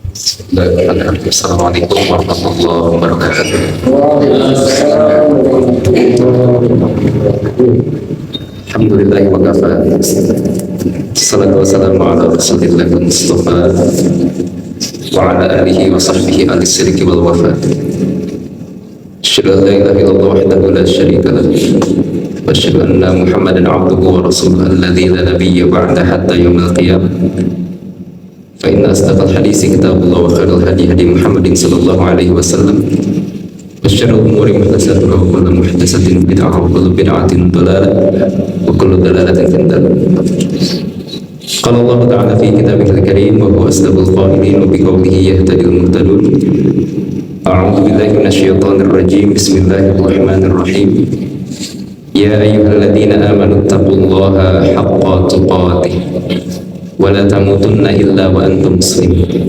Assalamualaikum warahmatullahi wabarakatuh. Alhamdulillah wa kafa. Salatu wassalamu ala rasulillah Mustafa wa ala alihi wa sahbihi ahli sidqi wal wafa. Asyhadu an la ilaha illallah wahdahu la syarika lahu wa asyhadu anna Muhammadan abduhu wa rasuluhu alladzi la nabiyya ba'da hatta yaumil qiyamah. Fa inna asdaqal hadisi kitabullah wa khairal hadi hadi Muhammadin sallallahu alaihi wasallam wa syarrul umuri muhdatsatuha wa kullu muhdatsatin bid'ah wa kullu bid'atin dhalalah wa kullu dhalalatin finnar. Qala Allah ta'ala fi kitabihil karim wa huwa asdaqul qailin wa biqaulihi yahtadil muhtadun. A'udzu billahi minasyaitonir rajim. Bismillahirrahmanirrahim. Ya ayyuhalladzina amanu taqullaha haqqa tuqatih wa la tamutunna illa wa antum muslimun.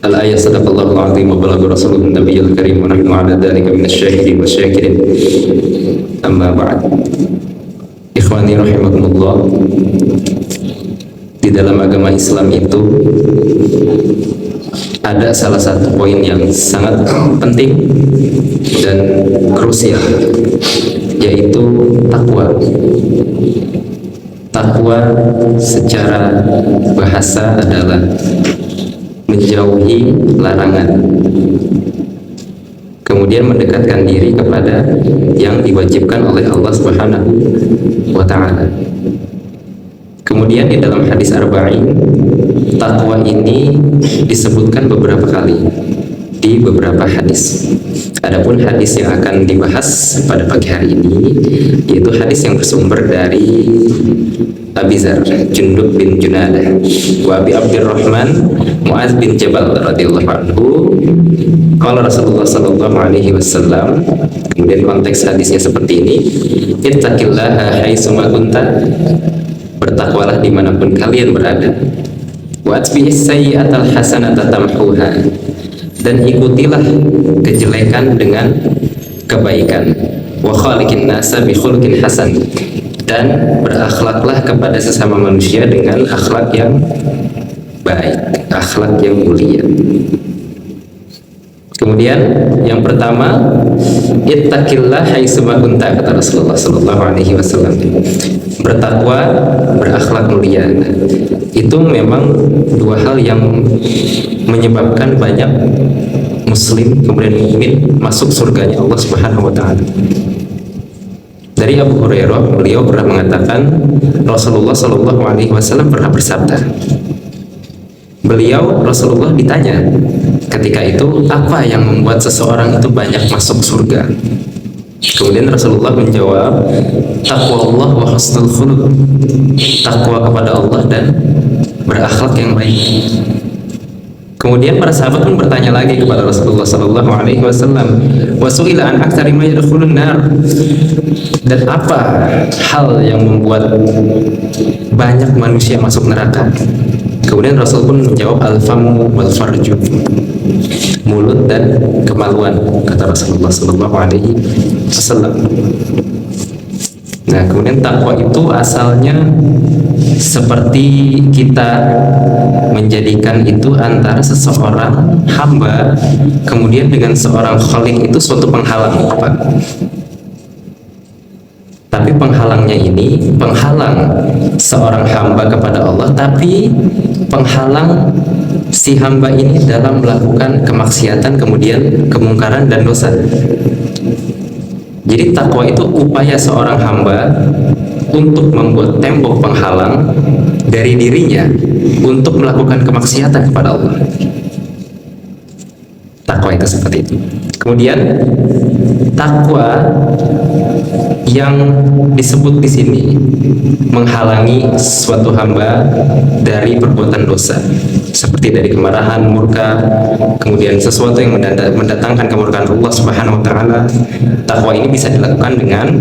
Al-ayat sadaqallahul azim wa balagha rasulun nabiyyil karim wa nahnu ala dzalika minasyahidin wasyakirin. Amma ba'd. Ikhwani rahimakumullah, di dalam agama Islam itu ada salah satu poin yang sangat penting dan krusial, yaitu takwa. Takwa secara bahasa adalah menjauhi larangan, kemudian mendekatkan diri kepada yang diwajibkan oleh Allah Subhanahu wa Ta'ala. Kemudian di dalam hadis Arba'in, takwa ini disebutkan beberapa kali di beberapa hadis. Adapun hadis yang akan dibahas pada pagi hari ini yaitu hadis yang bersumber dari Abi Dzar, Jundub bin Junadah, wa Abi Abdurrahman, Mu'adz bin Jabal radhiyallahu anhu. Qala Rasulullah sallallahu alaihi wasallam, kemudian konteks hadisnya seperti ini: ittaqillaha haitsu ma kunta, bertakwalah dimanapun kalian berada. Wa atbi'is sayyi'atal hasanata tamhuha, dan ikutilah kejelekan dengan kebaikan. Wa khaliqin nasa bi khuluqin hasan, dan berakhlaklah kepada sesama manusia dengan akhlak yang baik, akhlak yang mulia. Kemudian yang pertama, ittaqillah haitsu ma kunta, kata Rasulullah sallallahu alaihi wasallam. Bertakwa, berakhlak mulia. Itu memang dua hal yang menyebabkan banyak muslim kemudian mukmin masuk surganya Allah Subhanahu wa Ta'ala. Dari Abu Hurairah, beliau pernah mengatakan Rasulullah sallallahu alaihi wasallam pernah bersabda. Rasulullah ditanya ketika itu, apa yang membuat seseorang itu banyak masuk surga? Kemudian Rasulullah menjawab, taqwa Allah wa husnul khuluq, takwa kepada Allah dan berakhlak yang baik. Kemudian para sahabat pun bertanya lagi kepada Rasulullah sallallahu alaihi wasallam, wa su'ila an aktsari ma yadkhulun nar, dan apa hal yang membuat banyak manusia masuk neraka? Kemudian Rasul pun menjawab, al-famu wal farju, mulut dan kemaluan, kata Rasulullah sallallahu alaihi wasallam. Nah, kemudian takwa itu asalnya seperti kita menjadikan itu antara seseorang hamba kemudian dengan seorang khaliq itu suatu penghalang, Pak. Tapi penghalangnya ini penghalang seorang hamba kepada Allah, tapi penghalang si hamba ini dalam melakukan kemaksiatan, kemudian kemungkaran dan dosa. Jadi takwa itu upaya seorang hamba untuk membuat tembok penghalang dari dirinya untuk melakukan kemaksiatan kepada Allah. Takwa itu seperti itu. Kemudian takwa yang disebut di sini menghalangi suatu hamba dari perbuatan dosa, seperti dari kemarahan, murka, kemudian sesuatu yang mendatangkan kemurkaan Allah Subhanahu wa Ta'ala. Takwa ini bisa dilakukan dengan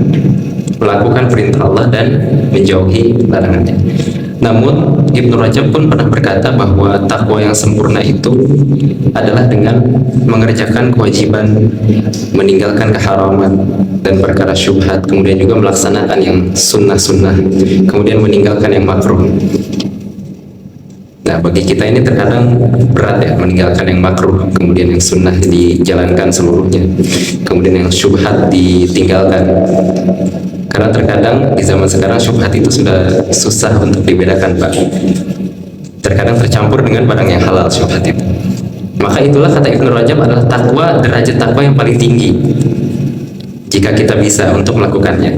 melakukan perintah Allah dan menjauhi larangannya. Namun Ibnu Rajab pun pernah berkata bahwa takwa yang sempurna itu adalah dengan mengerjakan kewajiban, meninggalkan keharaman dan perkara syubhat, kemudian juga melaksanakan yang sunnah-sunnah, kemudian meninggalkan yang makruh. Nah, bagi kita ini terkadang berat ya meninggalkan yang makruh, kemudian yang sunnah dijalankan seluruhnya, kemudian yang syubhat ditinggalkan. Karena terkadang di zaman sekarang syubhat itu sudah susah untuk dibedakan, Pak. Terkadang tercampur dengan barang yang halal syubhat itu. Maka itulah kata Ibnu Rajab adalah takwa, derajat takwa yang paling tinggi. Jika kita bisa untuk melakukannya.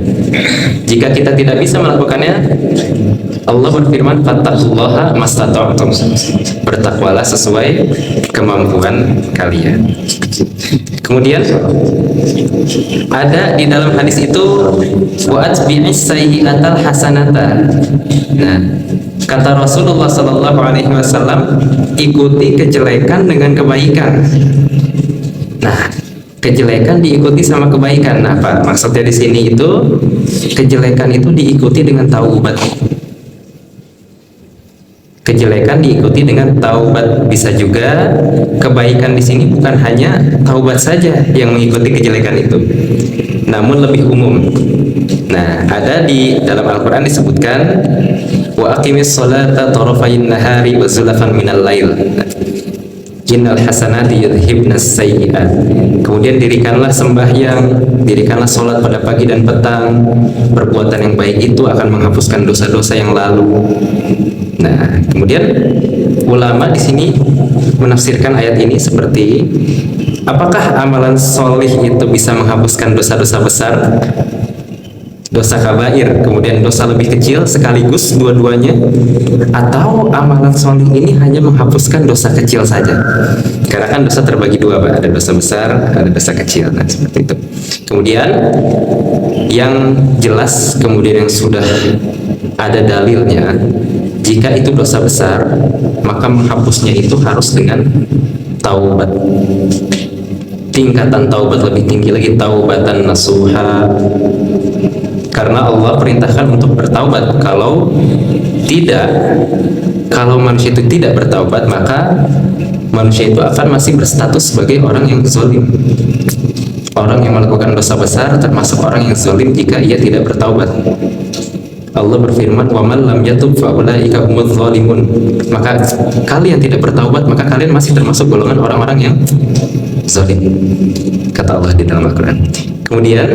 Jika kita tidak bisa melakukannya, Allah berfirman, fattaqullaha mastata'tum. Bertakwalah sesuai kemampuan kalian. Kemudian ada di dalam hadis itu wa atbi'is sayyi'atal hasanata. Nah, kata Rasulullah sallallahu alaihi wasallam, ikuti kejelekan dengan kebaikan. Nah, kejelekan diikuti sama kebaikan. Nah, apa maksudnya di sini itu? Kejelekan itu diikuti dengan taubat. Kejelekan diikuti dengan taubat. Bisa juga kebaikan di sini bukan hanya taubat saja yang mengikuti kejelekan itu, namun lebih umum. Nah, ada di dalam Al-Quran disebutkan wa aqimis sholata tarafayn nahari wa zulafan minal lail. Innal hasanati yudhibnas sayyi'at. Kemudian dirikanlah sembahyang, dirikanlah sholat pada pagi dan petang. Perbuatan yang baik itu akan menghapuskan dosa-dosa yang lalu. Nah, kemudian ulama di sini menafsirkan ayat ini seperti, apakah amalan solih itu bisa menghapuskan dosa-dosa besar? Dosa kabair, kemudian dosa lebih kecil sekaligus dua-duanya, atau amalan solih ini hanya menghapuskan dosa kecil saja? Karena kan dosa terbagi dua, Pak. Ada dosa besar, ada dosa kecil. Nah, seperti itu. Kemudian yang jelas, kemudian yang sudah ada dalilnya, jika itu dosa besar, maka menghapusnya itu harus dengan taubat. Tingkatan taubat lebih tinggi lagi, taubatan nasuha. Karena Allah perintahkan untuk bertaubat. Kalau manusia itu tidak bertaubat, maka manusia itu akan masih berstatus sebagai orang yang zalim. Orang yang melakukan dosa besar termasuk orang yang zalim jika ia tidak bertaubat. Allah berfirman, "Wa man lam yatub fa ulaika humudz zalimun." Maka kalian tidak bertaubat, maka kalian masih termasuk golongan orang-orang yang zalim. Kata Allah di dalam Al-Quran. Kemudian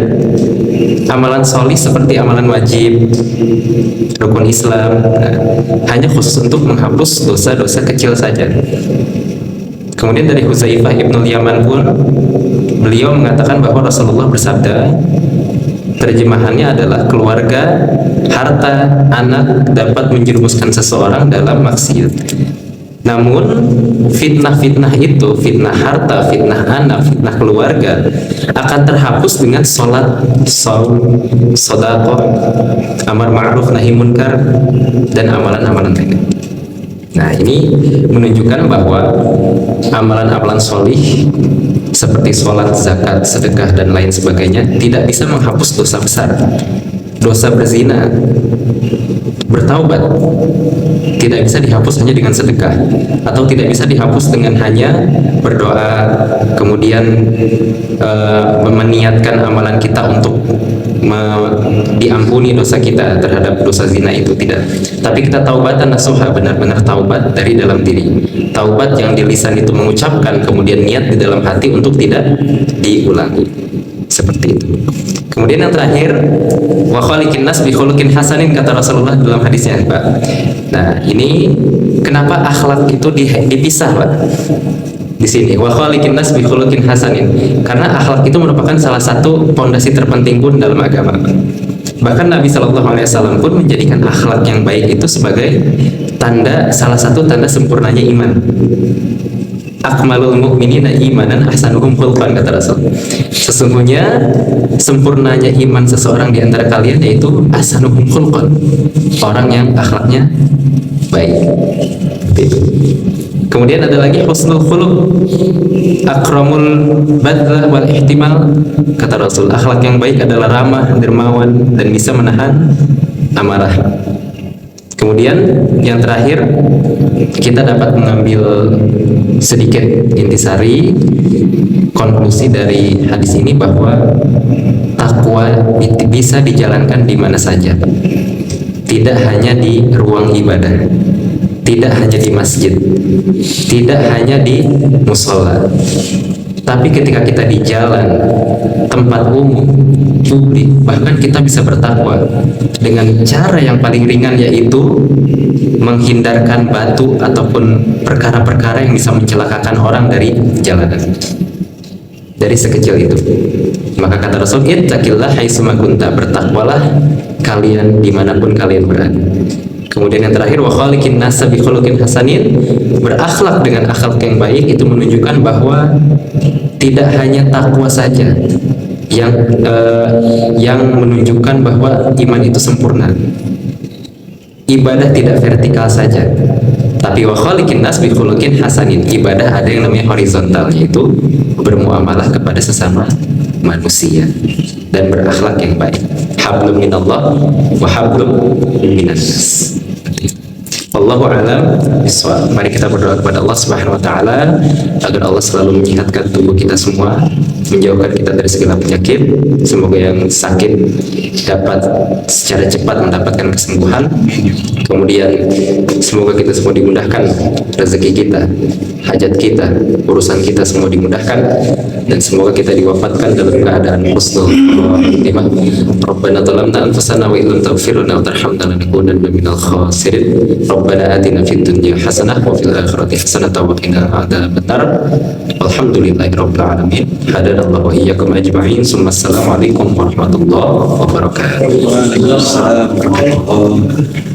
amalan solih seperti amalan wajib, rukun Islam, hanya khusus untuk menghapus dosa-dosa kecil saja. Kemudian dari Huzaifah ibnul Yaman pun, beliau mengatakan bahwa Rasulullah bersabda, terjemahannya adalah keluarga, harta, anak dapat menjerumuskan seseorang dalam maksiat. Namun fitnah-fitnah itu, fitnah harta, fitnah anak, fitnah keluarga akan terhapus dengan sholat, shaum, sedekah, amar ma'ruf nahi munkar, dan amalan-amalan lainnya. Nah, ini menunjukkan bahwa amalan-amalan solih seperti sholat, zakat, sedekah, dan lain sebagainya tidak bisa menghapus dosa besar. Dosa berzina, bertaubat tidak bisa dihapus hanya dengan sedekah, atau tidak bisa dihapus dengan hanya berdoa, kemudian meniatkan amalan kita untuk diampuni dosa kita terhadap dosa zina itu, tidak. Tapi kita taubatan nasuha, benar-benar taubat dari dalam diri. Taubat yang di lisan itu mengucapkan, kemudian niat di dalam hati untuk tidak diulangi. Seperti itu. Kemudian yang terakhir, wa khaliqin nas bi khuluqin hasanin, kata Rasulullah dalam hadisnya, Pak. Nah, ini kenapa akhlak itu dipisah, Pak? Di sini wa khaliqin nas bi khuluqin hasanin. Karena akhlak itu merupakan salah satu pondasi terpenting pun dalam agama. Bahkan Nabi Shallallahu Alaihi Wasallam pun menjadikan akhlak yang baik itu sebagai tanda, salah satu tanda sempurnanya iman. Akmalul mu'minina imanan ahsanuhum khulqan, kata Rasul. Sesungguhnya sempurnanya iman seseorang di antara kalian yaitu ahsanuhum khulqan, orang yang akhlaknya baik. Itu. Kemudian ada lagi husnul khuluq, akramul badlah wal ihtimal, kata Rasul. Akhlak yang baik adalah ramah, dermawan, dan bisa menahan amarah. Kemudian yang terakhir, kita dapat mengambil sedikit intisari konklusi dari hadis ini bahwa takwa bisa dijalankan di mana saja, tidak hanya di ruang ibadah. tidak hanya di masjid, tidak hanya di musola, tapi ketika kita di jalan, tempat umum, publik, bahkan kita bisa bertakwa dengan cara yang paling ringan, yaitu menghindarkan batu ataupun perkara-perkara yang bisa mencelakakan orang dari jalanan. Dari sekecil itu, maka kata Rasul, ittaqillah haitsuma kunta, bertakwalah kalian dimanapun kalian berada. Kemudian yang terakhir, wa khaliqin nasa bi khuluqin hasanin, berakhlak dengan akhlak yang baik. Itu menunjukkan bahwa tidak hanya takwa saja yang menunjukkan bahwa iman itu sempurna. Ibadah tidak vertikal saja, tapi wa khaliqin nas bi khuluqin hasanin, ibadah ada yang namanya horizontal, yaitu bermuamalah kepada sesama manusia dan berakhlak yang baik. Hablum minallah wa hablum minan nas. Wallahu a'lam bishawab. Mari kita berdoa kepada Allah Subhanahu wa taala agar Allah selalu menyehatkan tubuh kita semua, menjauhkan kita dari segala penyakit. Semoga yang sakit dapat secara cepat mendapatkan kesembuhan. Kemudian semoga kita semua dimudahkan rezeki kita, hajat kita, urusan kita semua dimudahkan, dan semoga kita diwafatkan dalam keadaan husnul khatimah. Rabbana zalamna anfusana wa illam taghfir lana wa tarhamna lanakunanna minal khasirin. Rabbana atina fid dunya hasanah wa fil akhirati hasanah wa qina adzabannar. Alhamdulillahi rabbil alamin. Hadanallahu wa iyyakum ajma'in. Assalamualaikum warahmatullahi wabarakatuh. Waalaikumsalam warahmatullahi wabarakatuh.